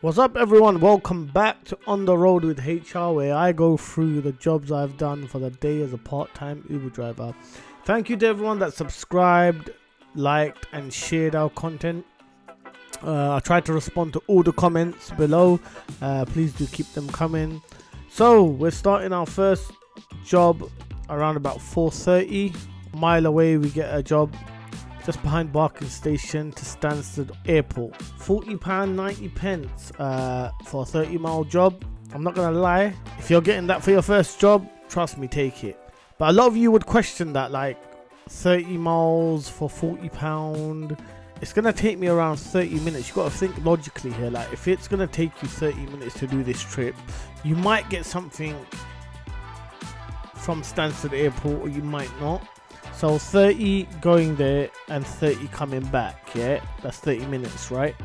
What's up everyone, welcome back to On The Road with HR, where I go through the jobs I've done for the day as a part-time Uber driver. Thank you to everyone that subscribed, liked and shared our content. I tried to respond to all the comments below. Please do keep them coming. So we're starting our first job around about 4:30. A mile away we get a job just behind Barking Station to Stansted Airport. £40.90 for a 30-mile job. I'm not gonna lie, if you're getting that for your first job, trust me, take it. But a lot of you would question that, like 30 miles for £40. It's gonna take me around 30 minutes. You gotta think logically here. Like, if it's gonna take you 30 minutes to do this trip, you might get something from Stansted Airport or you might not. So 30 going there and 30 coming back, yeah? That's 30 minutes, right?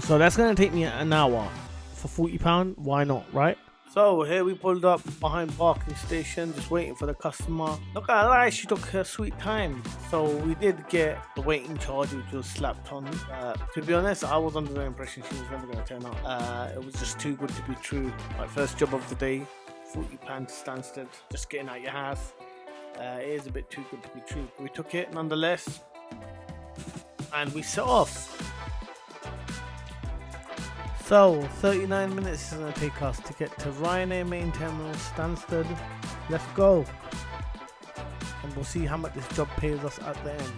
So that's going to take me an hour. For £40, why not, right? So here we pulled up behind Barking Station, just waiting for the customer. Not gonna lie, she took her sweet time. So we did get the waiting charge, which was slapped on. To be honest, I was under the impression she was never going to turn up. It was just too good to be true. My first job of the day, £40 to Stansted, just getting out your house. It is a bit too good to be true. We took it nonetheless and we set off. So 39 minutes is going to take us to get to Ryanair main terminal Stansted. Let's go and we'll see how much this job pays us at the end.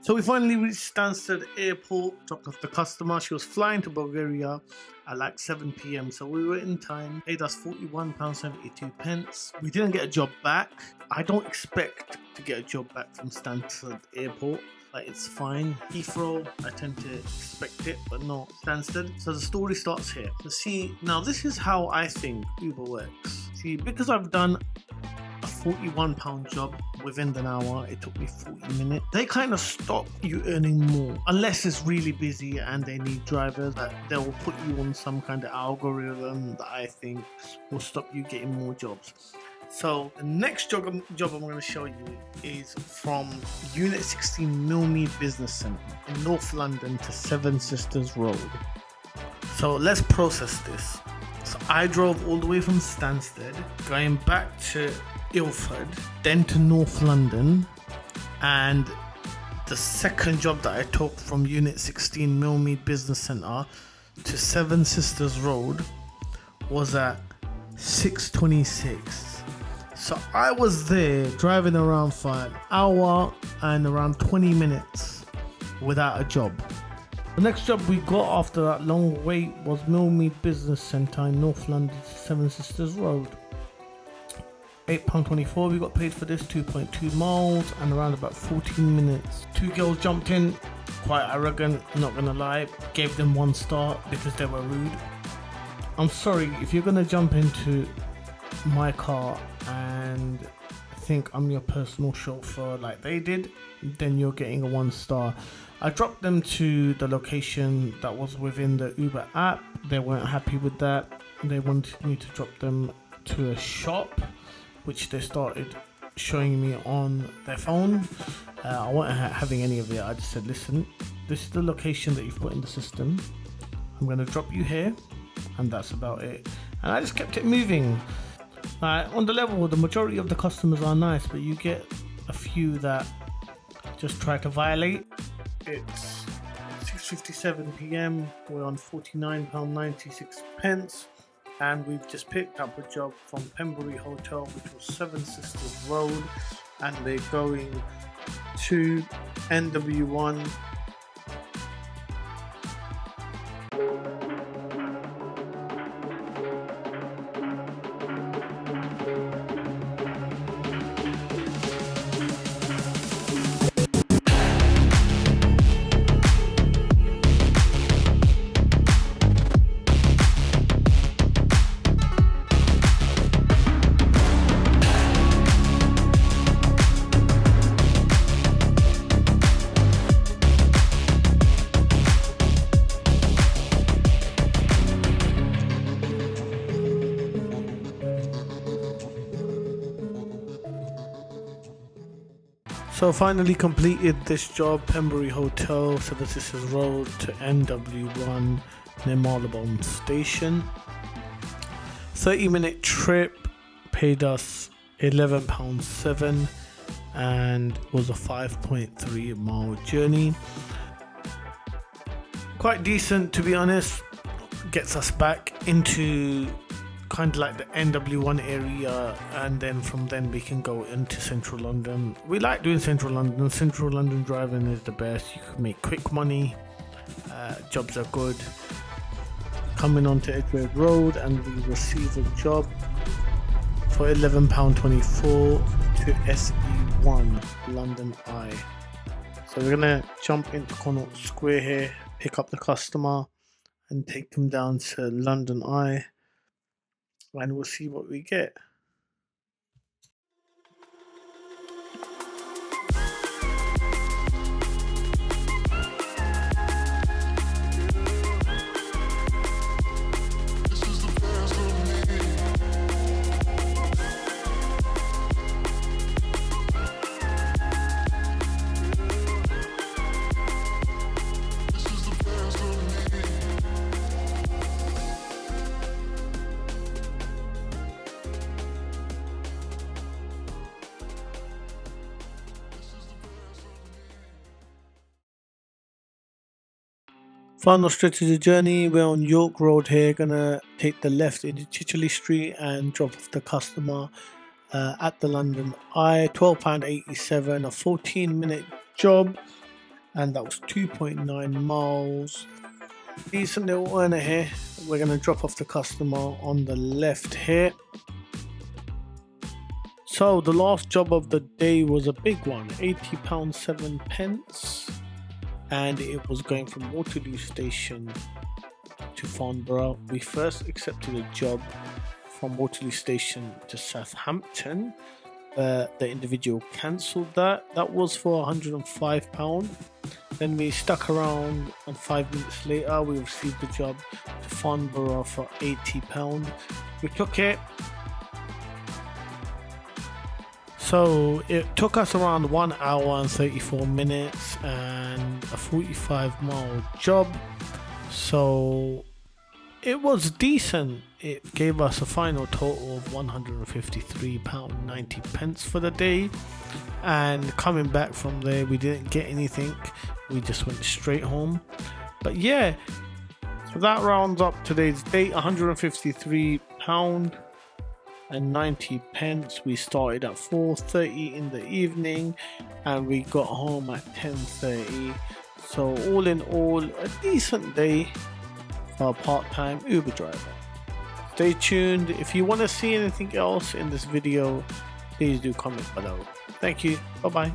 So we finally reached Stansted Airport, dropped off the customer. She was flying to Bulgaria at like 7 p.m. So we were in time, paid us £41.72. We didn't get a job back. I don't expect to get a job back from Stansted Airport. Like, it's fine. Heathrow, I tend to expect it, but not Stansted. So the story starts here. So see, now this is how I think Uber works. See, because I've done a £41 job within an hour, it took me 40 minutes. They kind of stop you earning more unless it's really busy and they need drivers. That they will put you on some kind of algorithm that I think will stop you getting more jobs. So the next job I'm going to show you is from Unit 16 Milme Business Centre in North London to Seven Sisters Road. So let's process this. So I drove all the way from Stansted, going back to Ilford, then to North London, and the second job that I took from Unit 16 Milme Business Centre to Seven Sisters Road was at 6:26. So I was there driving around for an hour and around 20 minutes without a job. The next job we got after that long wait was Milme Business Centre in North London to Seven Sisters Road. £8.24 we got paid for this, 2.2 miles and around about 14 minutes. Two girls jumped in, quite arrogant, not gonna lie, gave them 1 star because they were rude. I'm sorry, if you're gonna jump into my car and think I'm your personal chauffeur like they did, then you're getting a 1 star. I dropped them to the location that was within the Uber app. They weren't happy with that. They wanted me to drop them to a shop, which they started showing me on their phone. I wasn't having any of it. I just said, listen, this is the location that you've put in the system. I'm going to drop you here, and that's about it. And I just kept it moving. On the level, the majority of the customers are nice, but you get a few that just try to violate. It's 6:57 p.m. We're on £49.96. And we've just picked up a job from Pembury Hotel, which was Seven Sisters Road, and they're going to NW1. So finally completed this job, Pembury Hotel, Seven Sisters Road to NW1 near Marylebone Station. 30-minute trip, paid us £11.7 and was a 5.3 mile journey. Quite decent, to be honest. Gets us back into kind of like the NW1 area, and then from then we can go into central London. We like doing central London. Central London driving is the best. You can make quick money, jobs are good. Coming onto Edgware Road, and we receive a job for £11.24 to SE1 London Eye. So we're gonna jump into Connaught Square here, pick up the customer and take them down to London Eye, and we'll see what we get. Final stretch of the journey, we're on York Road here, gonna take the left into Chicheley Street and drop off the customer at the London Eye. £12.87, a 14-minute job, and that was 2.9 miles. Decent little earner here. We're gonna drop off the customer on the left here. So the last job of the day was a big one, £80.07. And it was going from Waterloo Station to Farnborough. We first accepted a job from Waterloo Station to Southampton. The individual cancelled that. That was for £105. Then we stuck around, and 5 minutes later we received the job to Farnborough for £80. We took it. So it took us around 1 hour and 34 minutes and a 45-mile job. So it was decent. It gave us a final total of £153.90 for the day. And coming back from there, we didn't get anything. We just went straight home. But yeah, so that rounds up today's date, £153 and 90 pence. We started at 4:30 in the evening and we got home at 10:30. So all in all, a decent day for a part-time Uber driver. Stay tuned. If you want to see anything else in this video, please do comment below. Thank you. Bye bye.